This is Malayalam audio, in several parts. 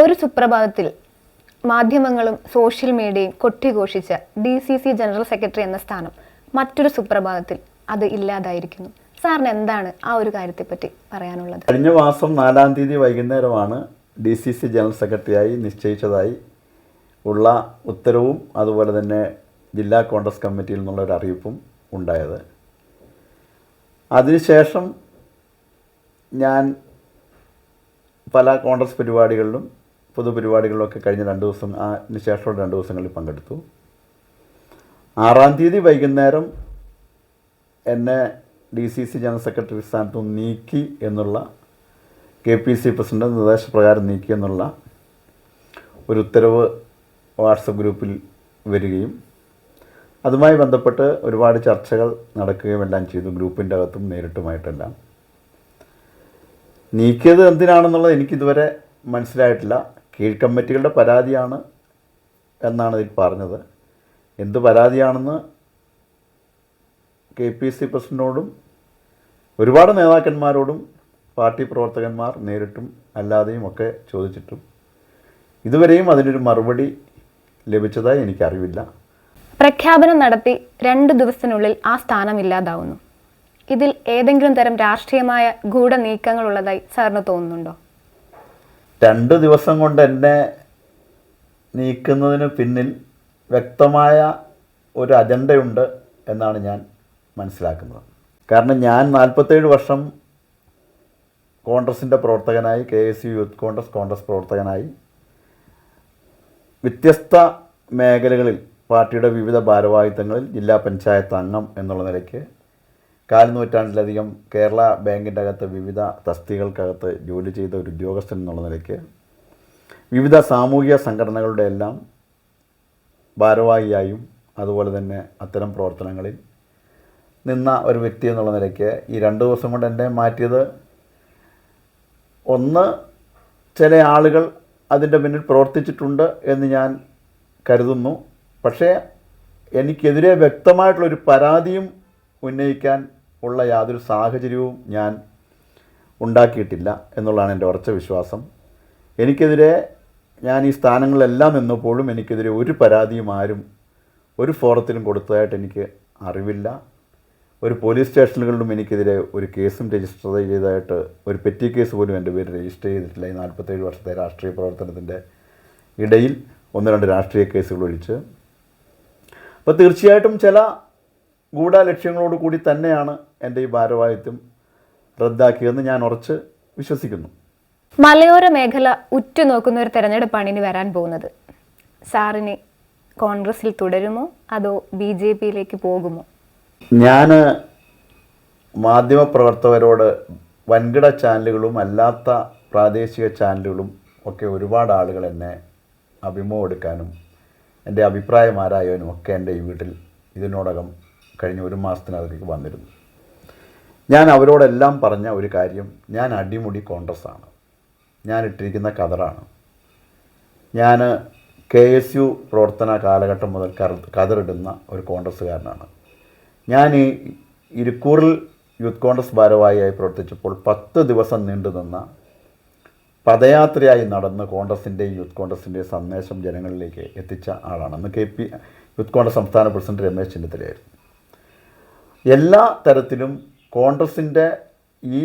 ഒരു സുപ്രഭാതത്തിൽ മാധ്യമങ്ങളും സോഷ്യൽ മീഡിയയും കൊട്ടിഘോഷിച്ച DCC ജനറൽ സെക്രട്ടറി എന്ന സ്ഥാനം മറ്റൊരു സുപ്രഭാതത്തിൽ അത് ഇല്ലാതായിരിക്കുന്നു. സാറിന് എന്താണ് ആ ഒരു കാര്യത്തെപ്പറ്റി പറയാനുള്ളത്? കഴിഞ്ഞ മാസം 4-ാം തീയതി വൈകുന്നേരമാണ് DCC ജനറൽ സെക്രട്ടറിയായി നിശ്ചയിച്ചതായി ഉള്ള ഉത്തരവും അതുപോലെ തന്നെ ജില്ലാ കോൺഗ്രസ് കമ്മിറ്റിയിൽ നിന്നുള്ളൊരു അറിയിപ്പും ഉണ്ടായത്. അതിനുശേഷം ഞാൻ പല കോൺഗ്രസ് പരിപാടികളിലും പൊതുപരിപാടികളിലൊക്കെ കഴിഞ്ഞ 2 ദിവസം അതിനുശേഷമുള്ള 2 ദിവസങ്ങളിൽ പങ്കെടുത്തു. 6-ാം തീയതി വൈകുന്നേരം എന്നെ DCC ജനറൽ സെക്രട്ടറി സ്ഥാനത്ത് നീക്കി എന്നുള്ള KPC പ്രസിഡന്റ് നിർദ്ദേശപ്രകാരം നീക്കി എന്നുള്ള ഒരു ഉത്തരവ് വാട്സപ്പ് ഗ്രൂപ്പിൽ വരികയും അതുമായി ബന്ധപ്പെട്ട് ഒരുപാട് ചർച്ചകൾ നടക്കുകയും എല്ലാം ചെയ്തു, ഗ്രൂപ്പിൻ്റെ അകത്തും നേരിട്ടുമായിട്ടെല്ലാം. നീക്കിയത് എന്തിനാണെന്നുള്ളത് എനിക്കിതുവരെ മനസ്സിലായിട്ടില്ല. കീഴ്ക്കമ്മിറ്റികളുടെ പരാതിയാണ് എന്നാണ് ഇതിൽ പറഞ്ഞത്. എന്ത് പരാതിയാണെന്ന് KPC പ്രസിഡന്റിനോടും ഒരുപാട് നേതാക്കന്മാരോടും പാർട്ടി പ്രവർത്തകന്മാർ നേരിട്ടും അല്ലാതെയും ഒക്കെ ചോദിച്ചിട്ടും ഇതുവരെയും അതിനൊരു മറുപടി ലഭിച്ചതായി എനിക്കറിവില്ല. പ്രഖ്യാപനം നടത്തി 2 ദിവസത്തിനുള്ളിൽ ആ സ്ഥാനം ഇല്ലാതാവുന്നു. ഇതിൽ ഏതെങ്കിലും തരം രാഷ്ട്രീയമായ ഗൂഢനീക്കങ്ങളുള്ളതായി സാറിന് തോന്നുന്നുണ്ടോ? 2 ദിവസം കൊണ്ട് എന്നെ നീക്കുന്നതിന് പിന്നിൽ വ്യക്തമായ ഒരു അജണ്ടയുണ്ട് എന്നാണ് ഞാൻ മനസ്സിലാക്കുന്നത്. കാരണം ഞാൻ 47 വർഷം കോൺഗ്രസിൻ്റെ പ്രവർത്തകനായി, KSU യൂത്ത് കോൺഗ്രസ് പ്രവർത്തകനായി വ്യത്യസ്ത മേഖലകളിൽ പാർട്ടിയുടെ വിവിധ ഭാരവാഹിത്വങ്ങളിൽ ജില്ലാ പഞ്ചായത്ത് അംഗം എന്നുള്ള നിലയ്ക്ക് 4 നൂറ്റാണ്ടിലധികം കേരള ബാങ്കിൻ്റെ അകത്ത് വിവിധ തസ്തികകൾക്കകത്ത് ജോലി ചെയ്ത ഒരു ഉദ്യോഗസ്ഥൻ എന്നുള്ള നിലയ്ക്ക് വിവിധ സാമൂഹിക സംഘടനകളുടെ എല്ലാം ഭാരവാഹിയായും അതുപോലെ തന്നെ അത്തരം പ്രവർത്തനങ്ങളിൽ നിന്ന ഒരു വ്യക്തി എന്നുള്ള നിലയ്ക്ക് ഈ 2 ദിവസം കൊണ്ട് എന്നെ മാറ്റിയത്, ഒന്ന്, ചില ആളുകൾ അതിൻ്റെ പിന്നിൽ പ്രവർത്തിച്ചിട്ടുണ്ട് എന്ന് ഞാൻ കരുതുന്നു. പക്ഷേ എനിക്കെതിരെ വ്യക്തമായിട്ടുള്ളൊരു പരാതിയും ഉന്നയിക്കാൻ ഉള്ള യാതൊരു സാഹചര്യവും ഞാൻ ഉണ്ടാക്കിയിട്ടില്ല എന്നുള്ളതാണ് എൻ്റെ ഉറച്ച വിശ്വാസം. എനിക്കെതിരെ ഞാൻ ഈ സ്ഥാനങ്ങളിലെല്ലാം നിന്നപ്പോഴും എനിക്കെതിരെ ഒരു പരാതിയും ആരും ഒരു ഫോറത്തിലും കൊടുത്തതായിട്ട് എനിക്ക് അറിവില്ല. ഒരു പോലീസ് സ്റ്റേഷനുകളിലും എനിക്കെതിരെ ഒരു കേസും രജിസ്റ്റർ ചെയ്തതായിട്ട്, ഒരു പെറ്റി കേസ് പോലും എൻ്റെ പേര് രജിസ്റ്റർ ചെയ്തിട്ടില്ല. ഈ 47 വർഷത്തെ രാഷ്ട്രീയ പ്രവർത്തനത്തിൻ്റെ ഇടയിൽ 1-2 രാഷ്ട്രീയ കേസുകൾ ഒഴിച്ച്. അപ്പോൾ തീർച്ചയായിട്ടും ചില ഗൂഢലക്ഷ്യങ്ങളോട് കൂടി തന്നെയാണ് എൻ്റെ ഈ ഭാരവാഹിത്വം റദ്ദാക്കിയതെന്ന് ഞാൻ ഉറച്ച് വിശ്വസിക്കുന്നു. മലയോര മേഖല ഉറ്റുനോക്കുന്ന ഒരു തെരഞ്ഞെടുപ്പാണ് ഇനി വരാൻ പോകുന്നത്. സാറിന് കോൺഗ്രസിൽ തുടരുമോ അതോ BJPയിലേക്ക് പോകുമോ? ഞാൻ മാധ്യമപ്രവർത്തകരോട്, വൻകിട ചാനലുകളും അല്ലാത്ത പ്രാദേശിക ചാനലുകളും ഒക്കെ ഒരുപാട് ആളുകൾ എന്നെ അഭിമുഖം എടുക്കാനും എൻ്റെ അഭിപ്രായം ആരായവനും ഒക്കെ എൻ്റെ ഈ വീട്ടിൽ ഇതിനോടകം കഴിഞ്ഞ 1 മാസത്തിനകത്തേക്ക് വന്നിരുന്നു. ഞാൻ അവരോടെല്ലാം പറഞ്ഞ ഒരു കാര്യം, ഞാൻ അടിമുടി കോൺഗ്രസ്സാണ്. ഞാൻ ഇട്ടിരിക്കുന്ന കതറാണ്. ഞാൻ KSU പ്രവർത്തന കാലഘട്ടം മുതൽ കതറിടുന്ന ഒരു കോൺഗ്രസ്സുകാരനാണ്. ഞാൻ ഈ ഇരിക്കൂറിൽ യൂത്ത് കോൺഗ്രസ് ഭാരവാഹിയായി പ്രവർത്തിച്ചപ്പോൾ 10 ദിവസം നീണ്ടു നിന്ന പദയാത്രയായി നടന്ന് കോൺഗ്രസിൻ്റെയും യൂത്ത് കോൺഗ്രസിൻ്റെയും സന്ദേശം ജനങ്ങളിലേക്ക് എത്തിച്ച ആളാണ്. അന്ന് യൂത്ത് കോൺഗ്രസ് സംസ്ഥാന പ്രസിഡന്റ് രമേശ് ചെന്നിത്തലയായിരുന്നു. എല്ലാ തരത്തിലും കോൺഗ്രസിൻ്റെ ഈ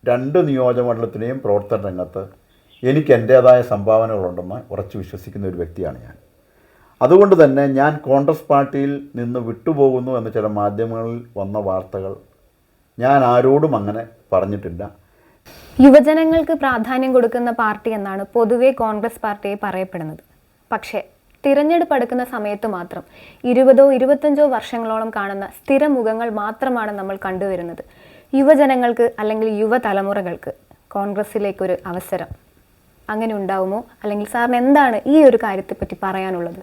2 നിയോജകമണ്ഡലത്തിലെയും പ്രവർത്തന രംഗത്ത് എനിക്ക് എൻ്റേതായ സംഭാവനകളുണ്ടെന്ന് ഉറച്ചു വിശ്വസിക്കുന്ന ഒരു വ്യക്തിയാണ് ഞാൻ. അതുകൊണ്ട് തന്നെ ഞാൻ കോൺഗ്രസ് പാർട്ടിയിൽ നിന്ന് വിട്ടുപോകുന്നു എന്ന് ചില മാധ്യമങ്ങളിൽ വന്ന വാർത്തകൾ ഞാൻ ആരോടും അങ്ങനെ പറഞ്ഞിട്ടില്ല. യുവജനങ്ങൾക്ക് പ്രാധാന്യം കൊടുക്കുന്ന പാർട്ടി എന്നാണ് പൊതുവെ കോൺഗ്രസ് പാർട്ടിയെ പറയപ്പെടുന്നത്. പക്ഷേ തിരഞ്ഞെടുപ്പ് അടുക്കുന്ന സമയത്ത് മാത്രം 20-25 വർഷങ്ങളോളം കാണുന്ന സ്ഥിരമുഖങ്ങൾ മാത്രമാണ് നമ്മൾ കണ്ടുവരുന്നത്. യുവജനങ്ങൾക്ക് അല്ലെങ്കിൽ യുവതലമുറകൾക്ക് കോൺഗ്രസ്സിലേക്കൊരു അവസരം അങ്ങനെ ഉണ്ടാവുമോ? അല്ലെങ്കിൽ സാറിന് എന്താണ് ഈ ഒരു കാര്യത്തെപ്പറ്റി പറയാനുള്ളത്?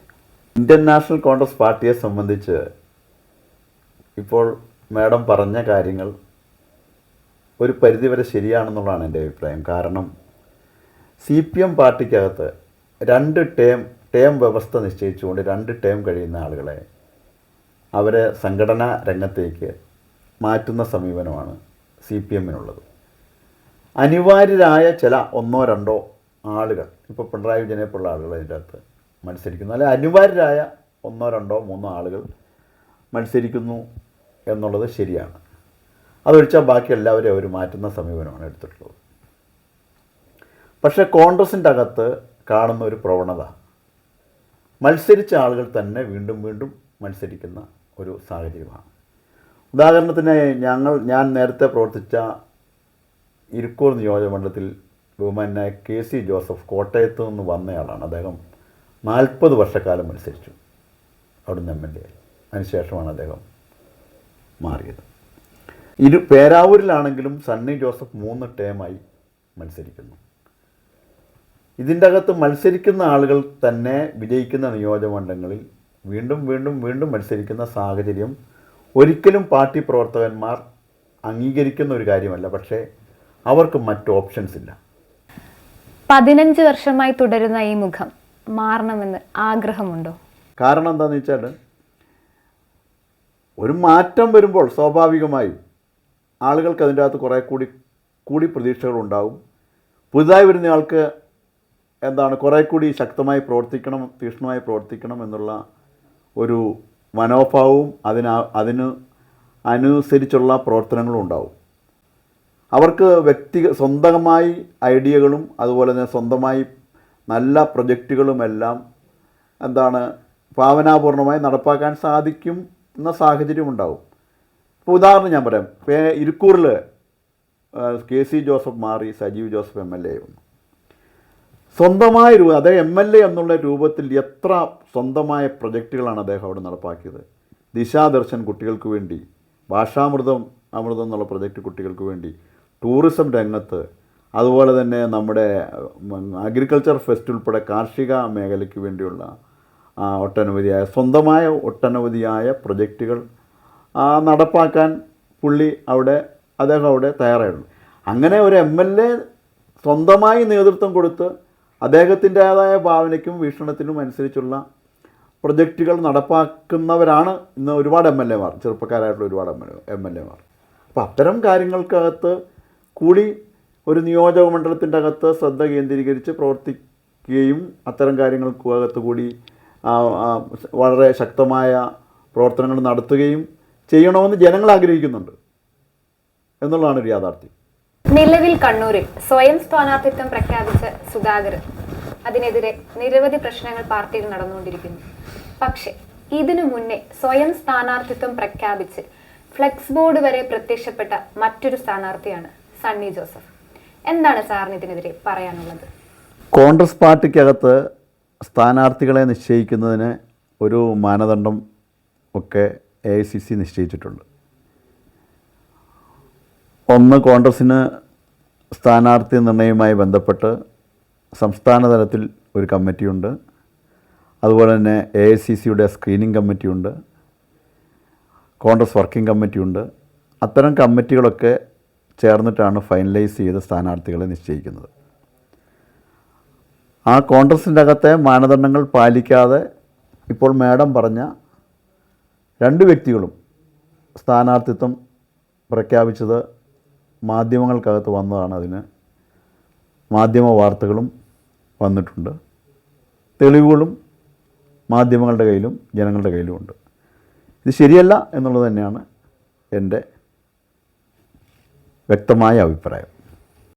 ഇന്ത്യൻ നാഷണൽ കോൺഗ്രസ് പാർട്ടിയെ സംബന്ധിച്ച് ഇപ്പോൾ മാഡം പറഞ്ഞ കാര്യങ്ങൾ ഒരു പരിധിവരെ ശരിയാണെന്നുള്ളതാണ് എൻ്റെ അഭിപ്രായം. കാരണം CPM പാർട്ടിക്കകത്ത് 2 ടേം വ്യവസ്ഥ നിശ്ചയിച്ചുകൊണ്ട് 2 ടേം കഴിയുന്ന ആളുകളെ അവരെ സംഘടനാ രംഗത്തേക്ക് മാറ്റുന്ന സമീപനമാണ് CPMനുള്ളത്. അനിവാര്യരായ ചില 1-2 ആളുകൾ, ഇപ്പോൾ പിണറായി വിജയനെപ്പോലുള്ള ആളുകൾ അതിൻ്റെ അകത്ത് മത്സരിക്കുന്നു, അല്ലെങ്കിൽ അനിവാര്യരായ 1, 2, 3 ആളുകൾ മത്സരിക്കുന്നു എന്നുള്ളത് ശരിയാണ്. അതൊഴിച്ചാൽ ബാക്കി എല്ലാവരെയും അവർ മാറ്റുന്ന സമീപനമാണ് എടുത്തിട്ടുള്ളത്. പക്ഷേ കോൺഗ്രസിൻ്റെ അകത്ത് കാണുന്ന ഒരു പ്രവണത മത്സരിച്ച ആളുകൾ തന്നെ വീണ്ടും വീണ്ടും മത്സരിക്കുന്ന ഒരു സാഹചര്യമാണ്. ഉദാഹരണത്തിന് ഞാൻ നേരത്തെ പ്രവർത്തിച്ച ഇരിക്കൂർ നിയോജകമണ്ഡലത്തിൽ ബഹുമാനായ KC ജോസഫ് കോട്ടയത്ത് നിന്ന് വന്നയാളാണ്. അദ്ദേഹം 40 വർഷക്കാലം മത്സരിച്ചു, അവിടുന്ന് MLA. അതിനുശേഷമാണ് അദ്ദേഹം മാറിയത്. പേരാവൂരിലാണെങ്കിലും സണ്ണി ജോസഫ് 3 ടേമായി മത്സരിക്കുന്നു. ഇതിൻ്റെ അകത്ത് മത്സരിക്കുന്ന ആളുകൾ തന്നെ വിജയിക്കുന്ന നിയോജകമണ്ഡലങ്ങളിൽ വീണ്ടും വീണ്ടും വീണ്ടും മത്സരിക്കുന്ന സാഹചര്യം ഒരിക്കലും പാർട്ടി പ്രവർത്തകന്മാർ അംഗീകരിക്കുന്ന ഒരു കാര്യമല്ല. പക്ഷേ അവർക്ക് മറ്റ് ഓപ്ഷൻസ് ഇല്ല. 15 വർഷമായി തുടരുന്ന ഈ മുഖം മാറണമെന്ന് ആഗ്രഹമുണ്ടോ? കാരണം എന്താണെന്ന് വെച്ചാൽ, ഒരു മാറ്റം വരുമ്പോൾ സ്വാഭാവികമായും ആളുകൾക്ക് അതിൻ്റെ അകത്ത് കുറേ കൂടി പ്രതീക്ഷകളുണ്ടാവും. പുതുതായി വരുന്നയാൾക്ക് കുറേ കൂടി ശക്തമായി പ്രവർത്തിക്കണം, തീക്ഷ്ണമായി പ്രവർത്തിക്കണം എന്നുള്ള ഒരു മനോഭാവവും അതിന് അനുസരിച്ചുള്ള പ്രവർത്തനങ്ങളും ഉണ്ടാവും. അവർക്ക് സ്വന്തമായി ഐഡിയകളും അതുപോലെ തന്നെ സ്വന്തമായി നല്ല പ്രൊജക്റ്റുകളുമെല്ലാം ഭാവനാപൂർണമായി നടപ്പാക്കാൻ സാധിക്കും എന്ന സാഹചര്യം ഉണ്ടാവും. ഇപ്പോൾ ഉദാഹരണം ഞാൻ പറയാം. ഇരിക്കൂറിൽ KC ജോസഫ് മാറി സജീവ് ജോസഫ് MLA വന്നു. സ്വന്തമായ അദ്ദേഹം MLA എന്നുള്ള രൂപത്തിൽ എത്ര സ്വന്തമായ പ്രൊജക്റ്റുകളാണ് അദ്ദേഹം അവിടെ നടപ്പാക്കിയത്. ദിശാദർശൻ കുട്ടികൾക്ക് വേണ്ടി, ഭാഷാമൃതം എന്നുള്ള പ്രൊജക്റ്റ് കുട്ടികൾക്ക് വേണ്ടി, ടൂറിസം രംഗത്ത്, അതുപോലെ തന്നെ നമ്മുടെ അഗ്രികൾച്ചർ ഫെസ്റ്റ് ഉൾപ്പെടെ കാർഷിക മേഖലയ്ക്ക് വേണ്ടിയുള്ള സ്വന്തമായ ഒട്ടനവധിയായ പ്രൊജക്റ്റുകൾ നടപ്പാക്കാൻ അദ്ദേഹം അവിടെ തയ്യാറായിരുന്നു. അങ്ങനെ ഒരു MLA സ്വന്തമായി നേതൃത്വം കൊടുത്ത് അദ്ദേഹത്തിൻ്റേതായ ഭാവനയ്ക്കും വീക്ഷണത്തിനും അനുസരിച്ചുള്ള പ്രൊജക്റ്റുകൾ നടപ്പാക്കുന്നവരാണ് ഇന്ന് ഒരുപാട് MLA മാർ, ചെറുപ്പക്കാരായിട്ടുള്ള ഒരുപാട് MLA മാർ. അപ്പോൾ അത്തരം കാര്യങ്ങൾക്കകത്ത് കൂടി ഒരു നിയോജക മണ്ഡലത്തിൻ്റെ അകത്ത് ശ്രദ്ധ കേന്ദ്രീകരിച്ച് പ്രവർത്തിക്കുകയും അത്തരം കാര്യങ്ങൾക്കകത്ത് കൂടി വളരെ ശക്തമായ പ്രവർത്തനങ്ങൾ നടത്തുകയും ചെയ്യണമെന്ന് ജനങ്ങൾ ആഗ്രഹിക്കുന്നുണ്ട് എന്നുള്ളതാണ് ഒരു യാഥാർത്ഥ്യം. നിലവിൽ കണ്ണൂരിൽ സ്വയം സ്ഥാനാർത്ഥിത്വം പ്രഖ്യാപിച്ച സുധാകരൻ, അതിനെതിരെ നിരവധി പ്രശ്നങ്ങൾ പാർട്ടിയിൽ നടന്നുകൊണ്ടിരിക്കുന്നു. പക്ഷേ ഇതിനു മുന്നേ സ്വയം സ്ഥാനാർത്ഥിത്വം പ്രഖ്യാപിച്ച് ഫ്ലെക്സ് ബോർഡ് വരെ പ്രത്യക്ഷപ്പെട്ട മറ്റൊരു സ്ഥാനാർത്ഥിയാണ് സണ്ണി ജോസഫ്. എന്താണ് സാറിന് ഇതിനെതിരെ പറയാനുള്ളത്? കോൺഗ്രസ് പാർട്ടിക്കകത്ത് സ്ഥാനാർത്ഥികളെ നിശ്ചയിക്കുന്നതിന് ഒരു മാനദണ്ഡം ഒക്കെ AICC നിശ്ചയിച്ചിട്ടുണ്ട്. ഒന്ന്, കോൺഗ്രസ്സിന് സ്ഥാനാർത്ഥി നിർണയവുമായി ബന്ധപ്പെട്ട് സംസ്ഥാന തലത്തിൽ ഒരു കമ്മിറ്റിയുണ്ട്. അതുപോലെ തന്നെ AICCയുടെ സ്ക്രീനിങ് കമ്മിറ്റിയുണ്ട്, കോൺഗ്രസ് വർക്കിംഗ് കമ്മിറ്റിയുണ്ട്. അത്തരം കമ്മിറ്റികളൊക്കെ ചേർന്നിട്ടാണ് ഫൈനലൈസ് ചെയ്ത സ്ഥാനാർത്ഥികളെ നിശ്ചയിക്കുന്നത്. ആ കോൺഗ്രസിൻ്റെ അകത്തെ മാനദണ്ഡങ്ങൾ പാലിക്കാതെ ഇപ്പോൾ മാഡം പറഞ്ഞ 2 വ്യക്തികളും സ്ഥാനാർത്ഥിത്വം പ്രഖ്യാപിച്ചത് മാധ്യമങ്ങൾക്കകത്ത് വന്നതാണ്. അതിന് മാധ്യമ വാർത്തകളും വന്നിട്ടുണ്ട്, തെളിവുകളും മാധ്യമങ്ങളുടെ കയ്യിലും ജനങ്ങളുടെ കയ്യിലുമുണ്ട്. ഇത് ശരിയല്ല എന്നുള്ളത് തന്നെയാണ് എൻ്റെ വ്യക്തമായ അഭിപ്രായം.